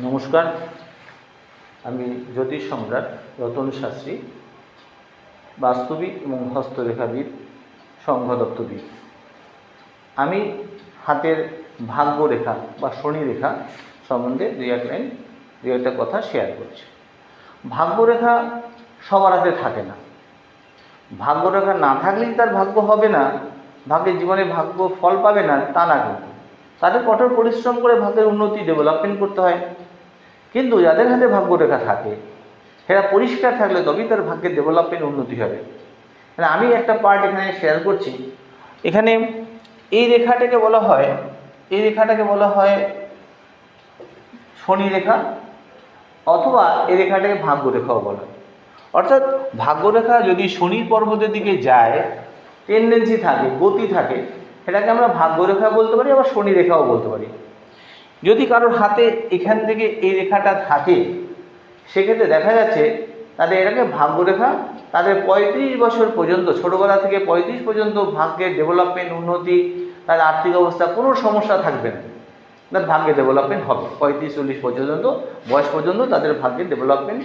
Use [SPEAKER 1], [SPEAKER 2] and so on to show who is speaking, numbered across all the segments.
[SPEAKER 1] নমস্কার, আমি জ্যোতিষ সম্রাট রতন শাস্ত্রী, বাস্তবিক এবং হস্তরেখাবিদ, সংঘদত্তবিদ। আমি হাতের ভাগ্যরেখা বা শনিরেখা সম্বন্ধে দুই একটা কথা শেয়ার করছি। ভাগ্যরেখা সবার হাতে থাকে না। ভাগ্যরেখা না থাকলেই তার ভাগ্য হবে না, ভাগ্যের জীবনে ভাগ্য ফল পাবে না তা না, কিন্তু তাদের কঠোর পরিশ্রম করে ভাগ্যের উন্নতি ডেভেলপমেন্ট করতে হয়। কিন্তু যাদের হাতে ভাগ্যরেখা থাকে সেটা পরিষ্কার থাকলে তবেই তার ভাগ্যের ডেভেলপমেন্ট উন্নতি হবে। মানে আমি একটা পার্ট এখানে শেয়ার করছি। এখানে এই রেখাটাকে বলা হয় শনি রেখা, অথবা এই রেখাটাকে ভাগ্যরেখাও বলা হয়। অর্থাৎ ভাগ্যরেখা যদি শনির পর্বতের দিকে যায়, টেন্ডেন্সি থাকে, গতি থাকে, সেটাকে আমরা ভাগ্যরেখা বলতে পারি, আবার শনি রেখাও বলতে পারি। যদি কারোর হাতে এখান থেকে এই রেখাটা থাকে, সেক্ষেত্রে দেখা যাচ্ছে তাদের এটাকে ভাগ্যরেখা। তাদের 35 বছর পর্যন্ত, ছোটোবেলা থেকে 35 পর্যন্ত ভাগ্যের ডেভেলপমেন্ট, উন্নতি, তাদের আর্থিক অবস্থা কোনো সমস্যা থাকবে না, তাদের ভাগ্যের ডেভেলপমেন্ট হবে। 35-40 পর্যন্ত বয়স পর্যন্ত তাদের ভাগ্যের ডেভেলপমেন্ট,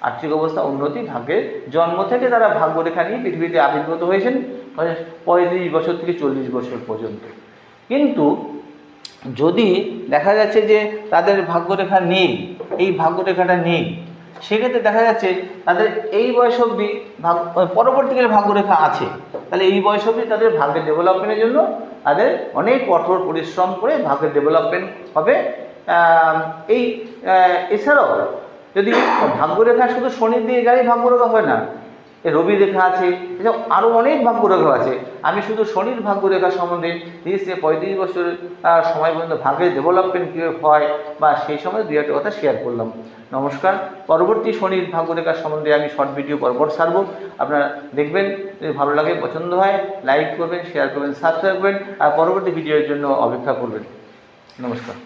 [SPEAKER 1] আর্থিক অবস্থা উন্নতি, ভাগ্যের জন্ম থেকে তারা ভাগ্যরেখা নিয়ে পৃথিবীতে আবির্ভূত হয়েছেন 35 বছর থেকে 40 বছর পর্যন্ত। কিন্তু যদি দেখা যাচ্ছে যে তাদের ভাগ্যরেখা নেই, এই ভাগ্যরেখাটা নেই, সেক্ষেত্রে দেখা যাচ্ছে তাদের এই বয়স অবধি পরবর্তীকালে ভাগ্যরেখা আছে, তাহলে এই বয়স অবধি তাদের ভাগ্যের ডেভেলপমেন্টের জন্য তাদের অনেক কঠোর পরিশ্রম করে ভাগ্যের ডেভেলপমেন্ট হবে। এছাড়াও যদি ভাগ্যরেখা শুধু শনির দিকে গেলেই ভাগ্যরেখা হয় না, রবি রেখা আছে, এসব আরও অনেক ভাগ্যরেখা আছে। আমি শুধু শনির ভাগ্যরেখা সম্বন্ধে 30-35 বছর সময় পর্যন্ত ভাগ্যের ডেভেলপমেন্ট কীভাবে হয় বা সেই সময় দুই একটা কথা শেয়ার করলাম। নমস্কার। পরবর্তী শনির ভাগ্যরেখা সম্বন্ধে আমি শর্ট ভিডিও পরপর ছাড়ব, আপনারা দেখবেন। যদি ভালো লাগে, পছন্দ হয়, লাইক করবেন, শেয়ার করবেন, সাবস্ক্রাইব করবেন, আর পরবর্তী ভিডিওর জন্য অপেক্ষা করবেন। নমস্কার।